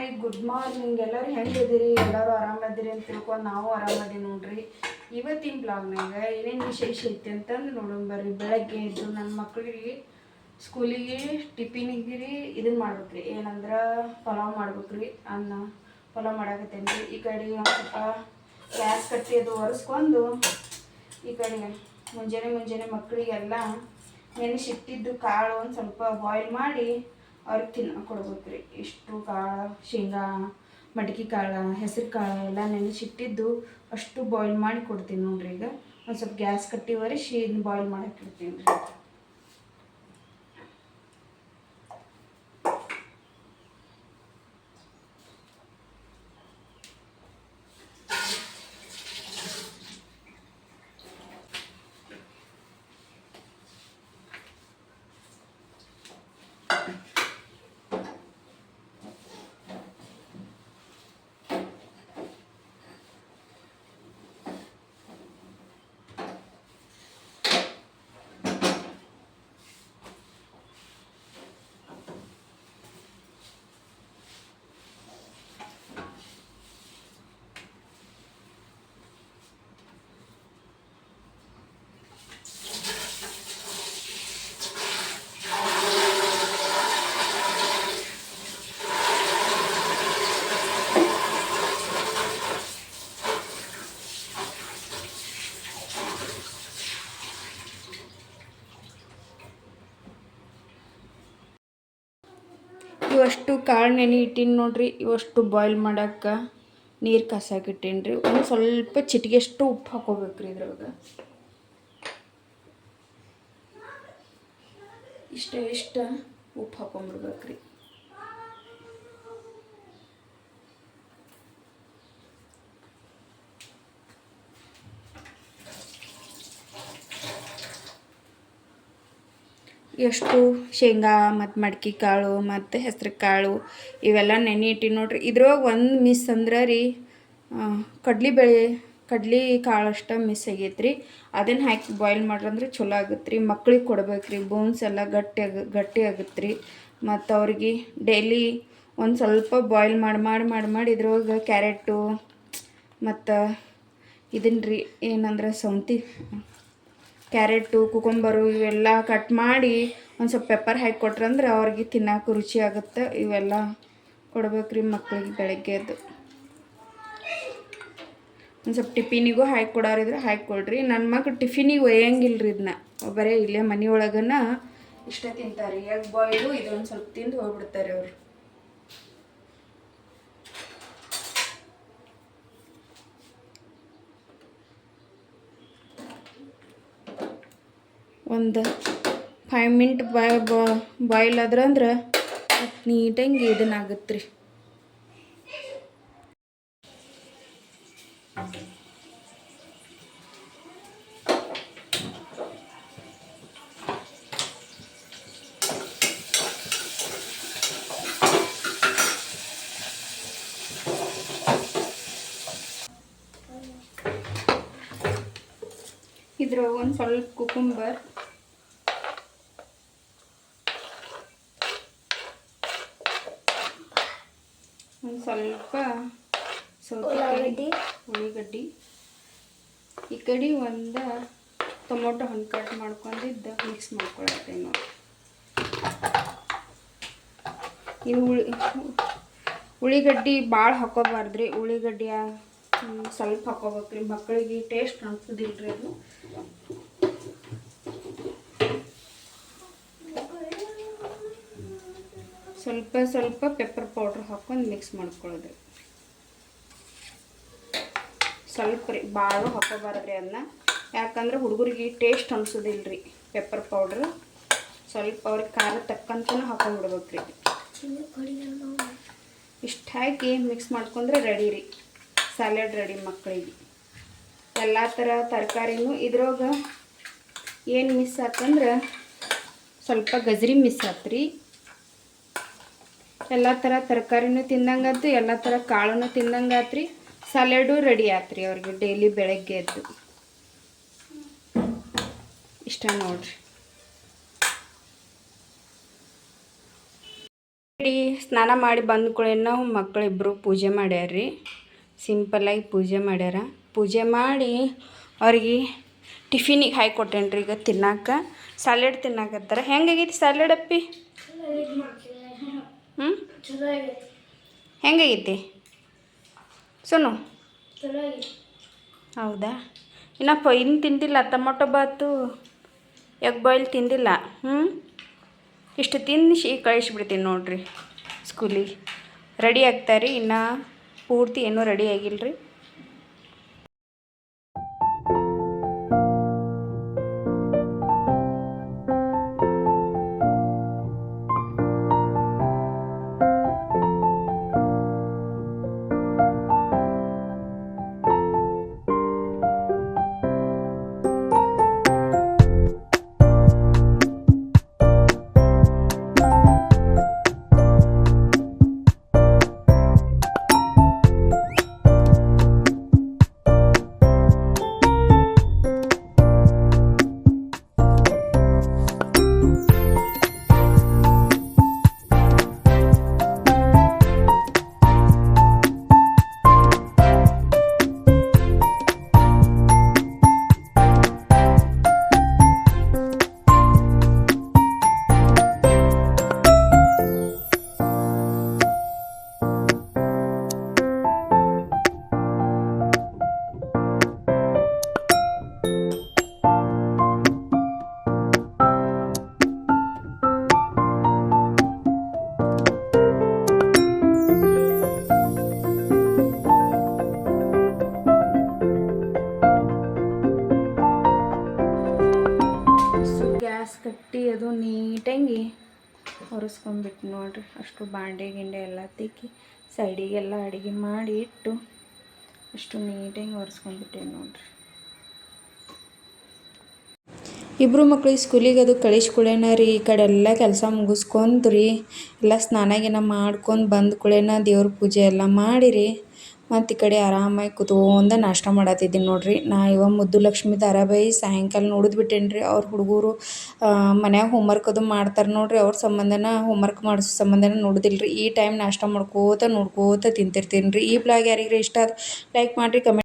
Hi good morning. ಎಲ್ಲರೂ ಹೆಂಗಿದ್ದೀರಿ? ಎಲ್ಲರೂ ಆರಾಮದಿರಿ ಅಂತ ತಿಳ್ಕೊಂಡು ನಾವು ಆರಾಮದಿ ನೋಡ್ರಿ. ಇವತ್ತಿನ ಬ್ಲಾಗ್ನಾಗ ಏನೇನು ವಿಶೇಷ ಐತಿ ಅಂತಂದು ನೋಡೋಣ ಬರ್ರಿ. ಬೆಳಗ್ಗೆ ಎದ್ದು ನನ್ನ ಮಕ್ಕಳಿಗೆ ಸ್ಕೂಲಿಗೆ ಟಿಫಿನಿಗೆ ರೀ ಇದನ್ನು ಮಾಡ್ಬೇಕ್ರಿ, ಏನಂದ್ರೆ ಪಲಾವ್ ಮಾಡ್ಬೇಕ್ರಿ. ಪಲಾವ್ ಮಾಡಾಕತ್ತೇನೆ ರೀ. ಈ ಕಡೆ ಒಂದು ಸ್ವಲ್ಪ ಗ್ಯಾಸ್ ಕಟ್ಟಿ ಅದು ಒರೆಸ್ಕೊಂಡು ಈ ಕಡೆ ಮುಂಜಾನೆ ಮಕ್ಕಳಿಗೆಲ್ಲ ನೆನೆಸಿಟ್ಟಿದ್ದು ಕಾಳು ಒಂದು ಸ್ವಲ್ಪ ಬಾಯ್ಲ್ ಮಾಡಿ ಅವ್ರಿಗೆ ಕೊಡ್ಬೇಕ್ರಿ. ಇಷ್ಟು ಕಾಳು, ಶೇಂಗಾ, ಮಡಕೆ ಕಾಳು, ಹೆಸರು ಕಾಳು ಎಲ್ಲ ನೆನೆಸಿಟ್ಟಿದ್ದು ಅಷ್ಟು ಬಾಯ್ಲ್ ಮಾಡಿ ಕೊಡ್ತೀನಿ ನೋಡ್ರಿ. ಈಗ ಒಂದು ಸ್ವಲ್ಪ ಗ್ಯಾಸ್ ಕಟ್ಟಿ ಒರೆಸಿ ಇದನ್ನ ಬಾಯ್ಲ್ ಮಾಡಕ್ಕೆ ಇಡ್ತೀನಿ ರೀ. ಇವಷ್ಟು ಕಾಳು ನೆನೆ ಇಟ್ಟೀನಿ ನೋಡ್ರಿ. ಇವಷ್ಟು ಬಾಯ್ಲ್ ಮಾಡೋಕ್ಕೆ ನೀರು ಕಾಸಾಕಿಟ್ಟೀನಿ ರೀ. ಒಂದು ಸ್ವಲ್ಪ ಚಿಟಿಗೆಷ್ಟು ಉಪ್ಪು ಹಾಕೋಬೇಕ್ರಿ ಇದ್ರೊಳಗೆ. ಇಷ್ಟ ಉಪ್ಪು ಹಾಕೊಂಡ್ಬಿಡ್ಬೇಕ್ರಿ. ಎಷ್ಟು ಶೇಂಗಾ ಮತ್ತು ಮಡ್ಕೆ ಕಾಳು ಮತ್ತು ಹೆಸ್ರು ಕಾಳು ಇವೆಲ್ಲ ನೆನೆ ಇಟ್ಟು ನೋಡ್ರಿ. ಇದ್ರೊಳಗೆ ಒಂದು ಮಿಸ್ ಅಂದ್ರೆ ರೀ ಕಡ್ಲಿ ಕಾಳು ಅಷ್ಟು ಮಿಸ್ ಆಗೈತೆ ರೀ. ಅದನ್ನು ಹಾಕಿ ಬಾಯ್ಲ್ ಮಾಡ್ರಂದ್ರೆ ಚಲೋ ಆಗುತ್ತೆ ರೀ. ಮಕ್ಳಿಗೆ ಕೊಡ್ಬೇಕ್ರಿ. ಬೋನ್ಸ್ ಎಲ್ಲ ಗಟ್ಟಿ ಆಗುತ್ತೆ ರೀ. ಮತ್ತು ಅವ್ರಿಗೆ ಡೈಲಿ ಒಂದು ಸ್ವಲ್ಪ ಬಾಯ್ಲ್ ಮಾಡಿ ಇದ್ರೊಳಗೆ ಕ್ಯಾರೆಟು ಮತ್ತು ಇದನ್ನು ರೀ ಏನಂದ್ರೆ ಸೌಂತಿ ಕ್ಯಾರೆಟು, ಕುಕುಂಬರು ಇವೆಲ್ಲ ಕಟ್ ಮಾಡಿ ಒಂದು ಸ್ವಲ್ಪ ಪೆಪ್ಪರ್ ಹಾಕಿ ಕೊಟ್ರಂದ್ರೆ ಅವ್ರಿಗೆ ತಿನ್ನೋಕೆ ರುಚಿ ಆಗುತ್ತೆ. ಇವೆಲ್ಲ ಕೊಡ್ಬೇಕ್ರಿ ಮಕ್ಕಳಿಗೆ ಬೆಳಗ್ಗೆ ಎದ್ದು. ಒಂದು ಸ್ವಲ್ಪ ಟಿಫಿನಿಗೂ ಹಾಕಿ ಕೊಡೋರಿದ್ರೆ ಹಾಕಿ ಕೊಡ್ರಿ. ನನ್ನ ಮಕ್ಳು ಟಿಫಿನಿಗೆ ಒಯ್ಯಂಗಿಲ್ಲ ರೀ. ಇದನ್ನ ಬರೀ ಇಲ್ಲೇ ಮನೆಯೊಳಗನ ಇಷ್ಟ ತಿಂತಾರೆ. ಎಗ್ ಬಾಯ್ಲು ಇದೊಂದು ಸ್ವಲ್ಪ ತಿಂದು ಹೋಗ್ಬಿಡ್ತಾರೆ ಅವರು. ಒಂದು 5 ಮಿನಿಟ್ ಬಾಯ್ಲ್ ಆದ್ರಂದ್ರೆ ನೀಟಾಗಿ ಇದನ್ನಾಗುತ್ತೆ ರೀ. ಇದ್ರೊಳಗೆ ಒಂದು ಸ್ವಲ್ಪ ಕುಕುಂಬರ್, ಒಂದು ಸ್ವಲ್ಪ ಉಳ್ಳಿಗಡ್ಡಿ, ಈ ಕಡೆ ಒಂದು ಟೊಮೊಟೊ ಹಣ್ಣು ಕಟ್ ಮಾಡ್ಕೊಂಡಿದ್ದು ಮಿಕ್ಸ್ ಮಾಡ್ಕೊಳತ್ತೆ ನೋಡಿ. ಇವು ಉಳ್ಳಿಗಡ್ಡಿ ಭಾಳ ಹಾಕೋಬಾರ್ದ್ರಿ. ಉಳ್ಳಿಗಡ್ಡಿ ಸ್ವಲ್ಪ ಹಾಕೋಬೇಕ್ರಿ. ಮಕ್ಕಳಿಗೆ ಟೇಸ್ಟ್ ಅನ್ಸೋದಿಲ್ಲ ರೀ ಅದು. ಸ್ವಲ್ಪ ಪೆಪ್ಪರ್ ಪೌಡ್ರ್ ಹಾಕೊಂಡು ಮಿಕ್ಸ್ ಮಾಡ್ಕೊಳ್ಳೋದ್ರಿ. ಸ್ವಲ್ಪ ರೀ, ಭಾಳ ಹಾಕೋಬಾರ್ದ್ರಿ ಅದನ್ನ. ಯಾಕಂದ್ರೆ ಹುಡುಗರಿಗೆ ಟೇಸ್ಟ್ ಅನ್ಸೋದಿಲ್ಲ ರೀ ಪೆಪ್ಪರ್ ಪೌಡ್ರ್. ಸ್ವಲ್ಪ ಅವ್ರಿಗೆ ಖಾರ ತಕ್ಕಂತನೂ ಹಾಕೊಂಡ್ಬಿಡ್ಬೇಕ್ರಿ. ಇಷ್ಟು ಹಾಕಿ ಮಿಕ್ಸ್ ಮಾಡ್ಕೊಂಡ್ರೆ ರೆಡಿ ರೀ, ಸ್ಯಾಲಡ್ ರೆಡಿ ಮಕ್ಕಳಿಗೆ. ಎಲ್ಲ ಥರ ತರಕಾರಿನೂ ಇದ್ರೊಳಗೆ ಏನು ಮಿಸ್ ಆತಂದ್ರೆ ಸ್ವಲ್ಪ ಗಜ್ರಿ ಮಿಸ್ ಆತ್ರಿ. ಎಲ್ಲ ಥರ ತರಕಾರಿನೂ ತಿಂದಂಗಾಯ್ತು, ಎಲ್ಲ ಥರ ಕಾಳನ್ನು ತಿಂದಂಗಾತ್ರಿ. ಸಲಾಡು ರೆಡಿ ಆತ್ರಿ ಅವ್ರಿಗೆ ಡೈಲಿ ಬೆಳಗ್ಗೆ ಎದ್ದು. ಇಷ್ಟ ನೋಡ್ರಿ. ಸ್ನಾನ ಮಾಡಿ ಬಂದ ಕೂಡೇನ ಮಕ್ಕಳಿಬ್ಬರು ಪೂಜೆ ಮಾಡ್ಯಾರ್ರಿ. ಸಿಂಪಲ್ಲಾಗಿ ಪೂಜೆ ಮಾಡ್ಯಾರ. ಪೂಜೆ ಮಾಡಿ ಅವ್ರಿಗೆ ಟಿಫಿನಿಗೆ ಹಾಕಿ ಕೊಟ್ಟೇನ್ರಿ. ಈಗ ತಿನ್ನಕ್ಕೆ ಸಾಲೆಡ್ ತಿನ್ನಾಕತ್ತಾರ. ಹೆಂಗಾಗೈತಿ ಸಾಲೆಡ್ ಅಪ್ಪಿ? ಹೆಂಗಾಗೈತಿ ಸೋನು? ಹೌದಾ? ಇನ್ನು ತಿಂದಿಲ್ಲ. ಟೊಮೊಟೊ ಬಾತು ಎಗ್ ಬಾಯ್ಲ್ ತಿಂದಿಲ್ಲ. ಇಷ್ಟು ತಿನ್ನಿಸಿ ಕಳಿಸ್ಬಿಡ್ತೀನಿ ನೋಡ್ರಿ ಸ್ಕೂಲಿಗೆ. ರೆಡಿ ಆಗ್ತಾರೆ. ಇನ್ನು ಪೂರ್ತಿ ಏನೂ ರೆಡಿ ಆಗಿಲ್ಲರಿ. ಗ್ಯಾಸ್ ಕಟ್ಟಿ ಅದು ನೀಟಾಗಿ ಒರೆಸ್ಕೊಂಡ್ಬಿಟ್ಟು ನೋಡ್ರಿ. ಅಷ್ಟು ಬಾಂಡೆ ಗಿಂಡೆ ಎಲ್ಲ ತಿಕ್ಕಿ ಸೈಡಿಗೆಲ್ಲ ಅಡುಗೆ ಮಾಡಿ ಇಟ್ಟು ಅಷ್ಟು ನೀಟಾಗಿ ಒರೆಸ್ಕೊಂಡ್ಬಿಟ್ಟೆ ನೋಡ್ರಿ. ಇಬ್ಬರು ಮಕ್ಳಿಗೆ ಸ್ಕೂಲಿಗೆ ಅದು ಕಳಿಸ್ಕೊಳೇನ ರೀ. ಈ ಕಡೆ ಎಲ್ಲ ಕೆಲಸ ಮುಗಿಸ್ಕೊಂಡ್ರಿ ಎಲ್ಲ ಸ್ನಾನ ಮಾಡ್ಕೊಂಡು ಬಂದ ಕೂಡೇನ ದೇವ್ರ ಪೂಜೆ ಎಲ್ಲ ಮಾಡಿರಿ. ಮತ್ತು ಈ ಕಡೆ ಆರಾಮಾಗಿ ಕೂತ್ಕೊಂಡು ನಾಷ್ಟ ಮಾಡತ್ತಿದ್ದೀನಿ ನೋಡ್ರಿ. ಇವ ಮುದ್ದು ಲಕ್ಷ್ಮಿ ಧಾರಾವಾಹಿ ಸಾಯಂಕಾಲ ನೋಡಿದ್ಬಿಟ್ಟೇನಿ ರೀ. ಅವ್ರ ಹುಡುಗರು ಮನ್ಯಾಗ ಹೋಮ್ವರ್ಕ್ ಅದು ಮಾಡ್ತಾರೆ ನೋಡ್ರಿ. ಅವ್ರ ಸಂಬಂಧನ ಹೋಮ್ವರ್ಕ್ ಮಾಡಿಸೋ ಸಂಬಂಧನ ನೋಡೋದಿಲ್ಲ ರೀ. ಈ ಟೈಮ್ ನಾಷ್ಟ ಮಾಡ್ಕೋತ ನೋಡ್ಕೋತ ತಿಂತಿರ್ತೀನಿ ರೀ. ಈ ಬ್ಲಾಗ್ ಯಾರಿಗಾರ ಇಷ್ಟ ಆದ್ರೆ ಲೈಕ್ ಮಾಡಿರಿ, ಕಮೆಂಟ್